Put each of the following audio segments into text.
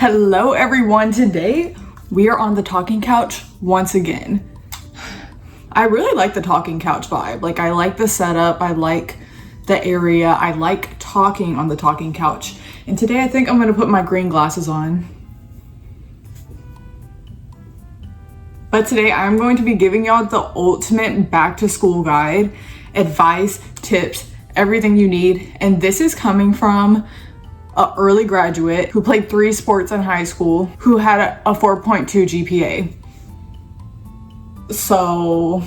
Hello everyone, today we are on the talking couch once again. I really like the talking couch vibe. Like, I like the setup, I like the area, I like talking on the talking couch. And today I think I'm gonna put my green glasses on. But today I'm going to be giving y'all the ultimate back to school guide, advice, tips, everything you need. And this is coming from an early graduate who played 3 sports in high school, who had a 4.2 GPA. So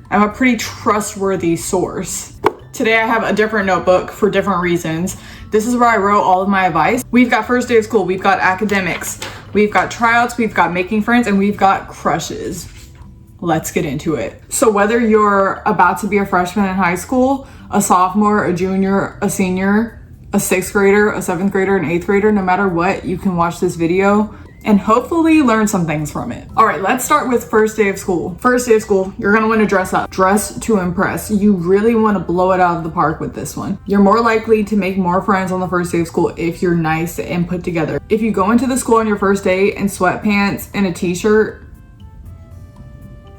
I'm a pretty trustworthy source. Today I have a different notebook for different reasons. This is where I wrote all of my advice. We've got first day of school, we've got academics, we've got tryouts, we've got making friends, and we've got crushes. Let's get into it. So whether you're about to be a freshman in high school, a sophomore, a junior, a senior, a 6th grader, a 7th grader, an 8th grader, no matter what, you can watch this video and hopefully learn some things from it. All right, let's start with first day of school. First day of school, you're gonna wanna dress up. Dress to impress. You really wanna blow it out of the park with this one. You're more likely to make more friends on the first day of school if you're nice and put together. If you go into the school on your first day in sweatpants and a t-shirt,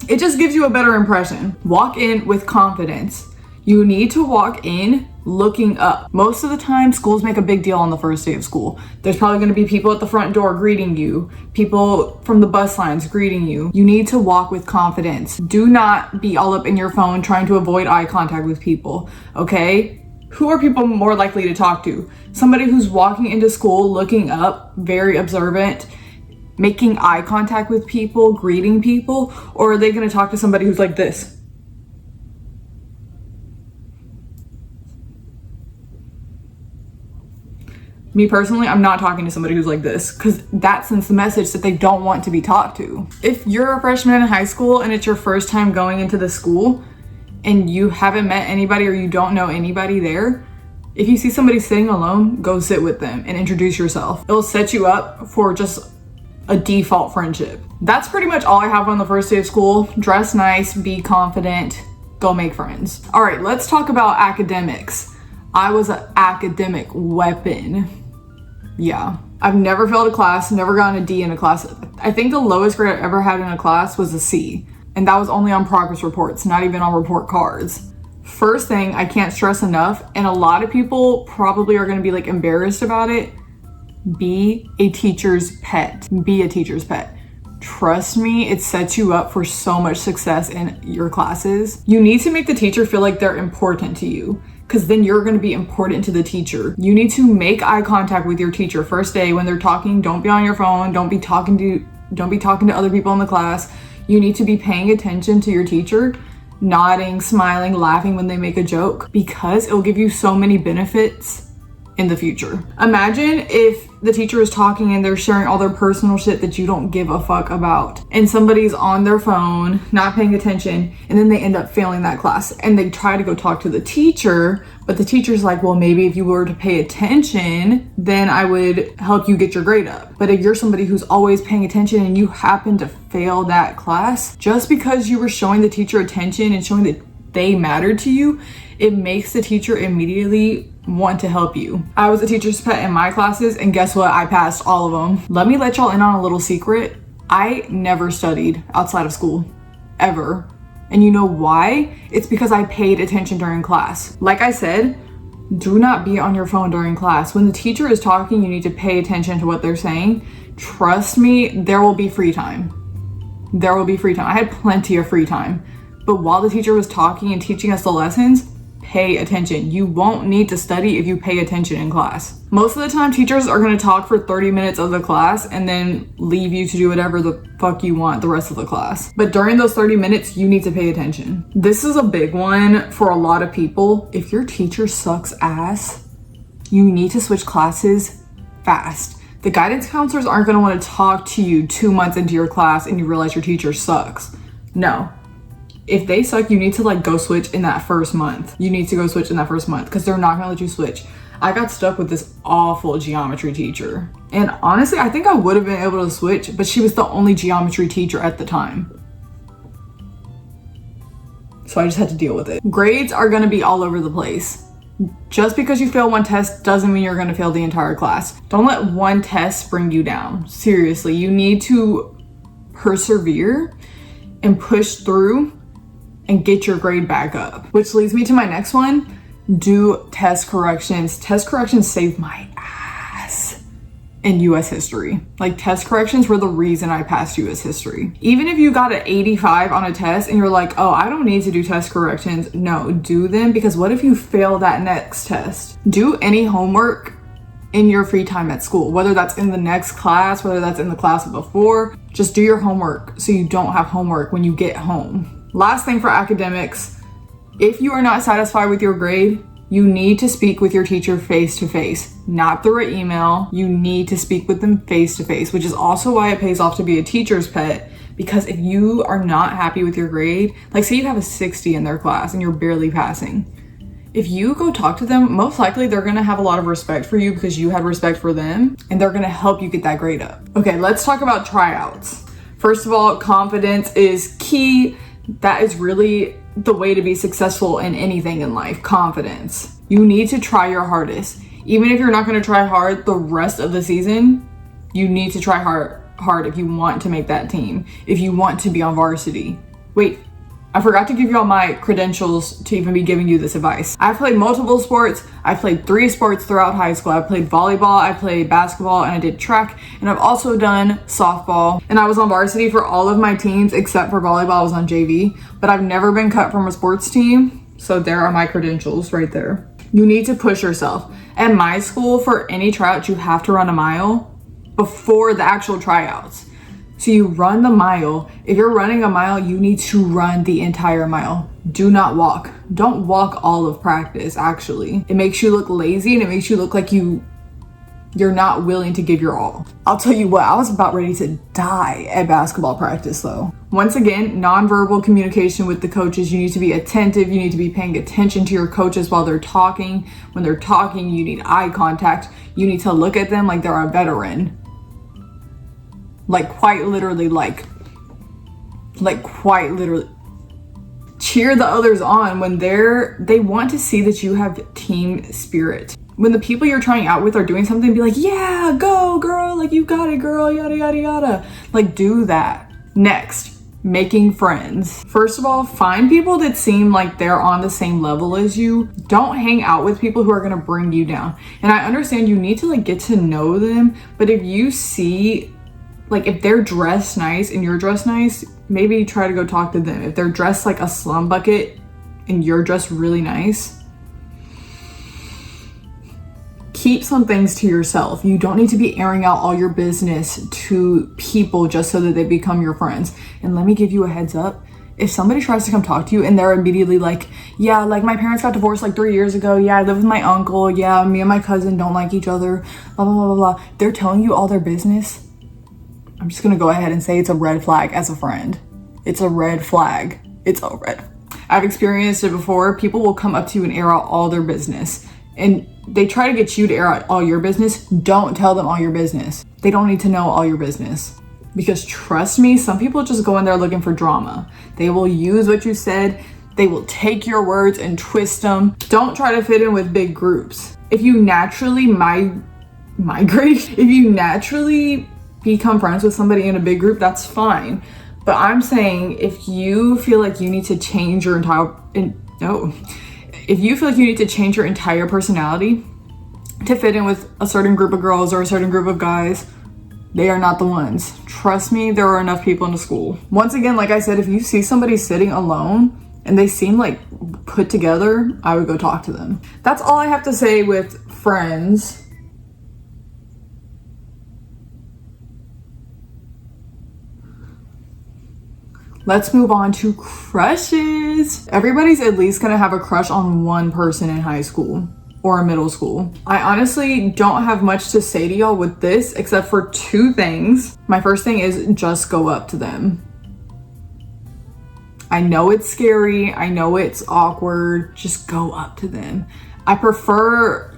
it just gives you a better impression. Walk in with confidence. You need to walk in looking up. Most of the time, schools make a big deal on the first day of school. There's probably gonna be people at the front door greeting you, people from the bus lines greeting you. You need to walk with confidence. Do not be all up in your phone trying to avoid eye contact with people, okay? Who are people more likely to talk to? Somebody who's walking into school, looking up, very observant, making eye contact with people, greeting people, or are they gonna talk to somebody who's like this? Me personally, I'm not talking to somebody who's like this, because that sends the message that they don't want to be talked to. If you're a freshman in high school and it's your first time going into the school and you haven't met anybody or you don't know anybody there, if you see somebody sitting alone, go sit with them and introduce yourself. It'll set you up for just a default friendship. That's pretty much all I have on the first day of school. Dress nice, be confident, go make friends. All right, let's talk about academics. I was an academic weapon. Yeah, I've never failed a class, never gotten a D in a class. I think the lowest grade I ever had in a class was a C, and that was only on progress reports, not even on report cards. First thing, I can't stress enough, and a lot of people probably are gonna be like embarrassed about it, be a teacher's pet. Be a teacher's pet. Trust me, it sets you up for so much success in your classes. You need to make the teacher feel like they're important to you, because then you're going to be important to the teacher. You need to make eye contact with your teacher first day when they're talking. Don't be on your phone. Don't be talking to other people in the class. You need to be paying attention to your teacher, nodding, smiling, laughing when they make a joke, because it will give you so many benefits in the future. Imagine if the teacher is talking and they're sharing all their personal shit that you don't give a fuck about, and somebody's on their phone, not paying attention, and then they end up failing that class, and they try to go talk to the teacher, but the teacher's like, well, maybe if you were to pay attention, then I would help you get your grade up. But if you're somebody who's always paying attention and you happen to fail that class, just because you were showing the teacher attention and showing that they mattered to you, it makes the teacher immediately want to help you. I was a teacher's pet in my classes, and guess what? I passed all of them. Let me let y'all in on a little secret. I never studied outside of school, ever. And you know why? It's because I paid attention during class. Like I said, do not be on your phone during class. When the teacher is talking, you need to pay attention to what they're saying. Trust me, there will be free time. There will be free time. I had plenty of free time. But while the teacher was talking and teaching us the lessons, pay attention. You won't need to study if you pay attention in class. Most of the time, teachers are gonna talk for 30 minutes of the class and then leave you to do whatever the fuck you want the rest of the class. But during those 30 minutes, you need to pay attention. This is a big one for a lot of people. If your teacher sucks ass, you need to switch classes fast. The guidance counselors aren't gonna wanna talk to you 2 months into your class and you realize your teacher sucks. No. If they suck, you need to like go switch in that first month. You need to go switch in that first month, because they're not gonna let you switch. I got stuck with this awful geometry teacher. And honestly, I think I would have been able to switch, but she was the only geometry teacher at the time. So I just had to deal with it. Grades are gonna be all over the place. Just because you fail one test doesn't mean you're going to fail the entire class. Don't let one test bring you down. Seriously, you need to persevere and push through and get your grade back up. Which leads me to my next one. Do test corrections. Test corrections saved my ass in US history. Like, test corrections were the reason I passed US history. Even if you got an 85 on a test and you're like, oh, I don't need to do test corrections. No, do them, because what if you fail that next test? Do any homework in your free time at school, whether that's in the next class, whether that's in the class before. Just do your homework so you don't have homework when you get home. Last thing for academics, if you are not satisfied with your grade, you need to speak with your teacher face to face, not through an email. You need to speak with them face to face, which is also why it pays off to be a teacher's pet. Because if you are not happy with your grade, like say you have a 60 in their class and you're barely passing, if you go talk to them, most likely they're gonna have a lot of respect for you because you had respect for them, and they're gonna help you get that grade up. Okay, let's talk about tryouts. First of all, confidence is key. That is really the way to be successful in anything in life. Confidence. You need to try your hardest. Even if you're not going to try hard the rest of the season, you need to try hard if you want to make that team, if you want to be on varsity. Wait, I forgot to give y'all my credentials to even be giving you this advice. I've played multiple sports. I played 3 sports throughout high school. I played volleyball, I played basketball, and I did track, and I've also done softball. And I was on varsity for all of my teams except for volleyball. I was on JV, but I've never been cut from a sports team. So there are my credentials right there. You need to push yourself. At my school, for any tryout, you have to run a mile before the actual tryouts. So you run the mile. If you're running a mile, you need to run the entire mile. Do not walk. Don't walk all of practice, actually. It makes you look lazy and it makes you look like you're not willing to give your all. I'll tell you what, I was about ready to die at basketball practice though. Once again, nonverbal communication with the coaches. You need to be attentive. You need to be paying attention to your coaches while they're talking. When they're talking, you need eye contact. You need to look at them like they're a veteran. Like quite literally, like quite literally. Cheer the others on when they want to see that you have team spirit. When the people you're trying out with are doing something, be like, yeah, go girl, like you got it girl, yada yada yada. Like, do that. Next, making friends. First of all, find people that seem like they're on the same level as you. Don't hang out with people who are gonna bring you down. And I understand you need to like get to know them, but if you see, like if they're dressed nice and you're dressed nice, maybe try to go talk to them. If they're dressed like a slum bucket and you're dressed really nice, keep some things to yourself. You don't need to be airing out all your business to people just so that they become your friends. And let me give you a heads up. If somebody tries to come talk to you and they're immediately like, yeah, like my parents got divorced like 3 years ago. Yeah, I live with my uncle. Yeah, me and my cousin don't like each other. Blah, blah, blah, blah, blah. They're telling you all their business. I'm just gonna go ahead and say it's a red flag as a friend. It's a red flag. It's a red. I've experienced it before. People will come up to you and air out all their business. And they try to get you to air out all your business. Don't tell them all your business. They don't need to know all your business. Because trust me, some people just go in there looking for drama. They will use what you said. They will take your words and twist them. Don't try to fit in with big groups. If you naturally migrate, if you naturally become friends with somebody in a big group, that's fine. But I'm saying if you feel like you need to change your if you feel like you need to change your entire personality to fit in with a certain group of girls or a certain group of guys, they are not the ones. Trust me, there are enough people in the school. Once again, like I said, if you see somebody sitting alone and they seem like put together, I would go talk to them. That's all I have to say with friends. Let's move on to crushes. Everybody's at least gonna have a crush on one person in high school or middle school. I honestly don't have much to say to y'all with this except for 2 things. My first thing is just go up to them. I know it's scary. I know it's awkward. Just go up to them. I prefer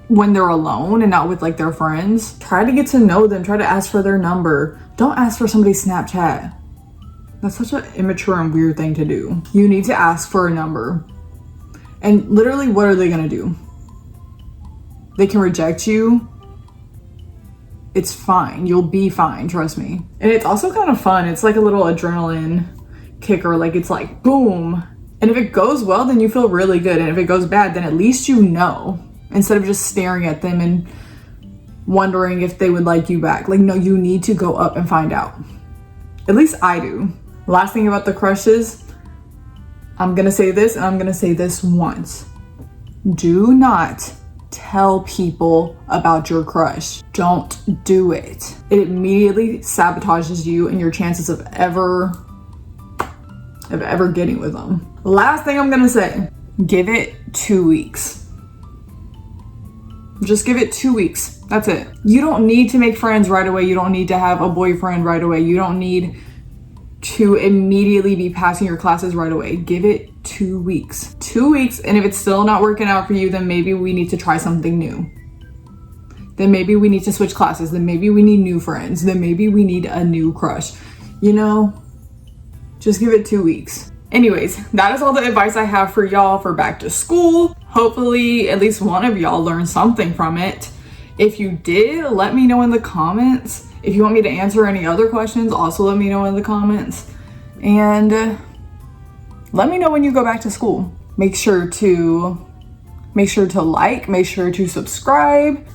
when they're alone and not with like their friends. Try to get to know them. Try to ask for their number. Don't ask for somebody's Snapchat. That's such an immature and weird thing to do. You need to ask for a number. And literally, what are they gonna do? They can reject you. It's fine. You'll be fine, trust me. And it's also kind of fun. It's like a little adrenaline kicker. Like, it's like, boom. And if it goes well, then you feel really good. And if it goes bad, then at least you know, instead of just staring at them and wondering if they would like you back. Like, no, you need to go up and find out. At least I do. Last thing about the crushes, I'm gonna say this, and I'm gonna say this once. Do not tell people about your crush. Don't do it. It immediately sabotages you and your chances of ever getting with them. Last thing I'm gonna say, give it 2 weeks. Just give it 2 weeks. That's it. You don't need to make friends right away. You don't need to have a boyfriend right away. You don't need to immediately be passing your classes right away. Give it 2 weeks. 2 weeks, and if it's still not working out for you, then maybe we need to try something new. Then maybe we need to switch classes. Then maybe we need new friends. Then maybe we need a new crush. You know, just give it 2 weeks. Anyways, that is all the advice I have for y'all for back to school. Hopefully at least one of y'all learned something from it. If you did, let me know in the comments. If you want me to answer any other questions, also let me know in the comments. And let me know when you go back to school. Make sure to like, make sure to subscribe,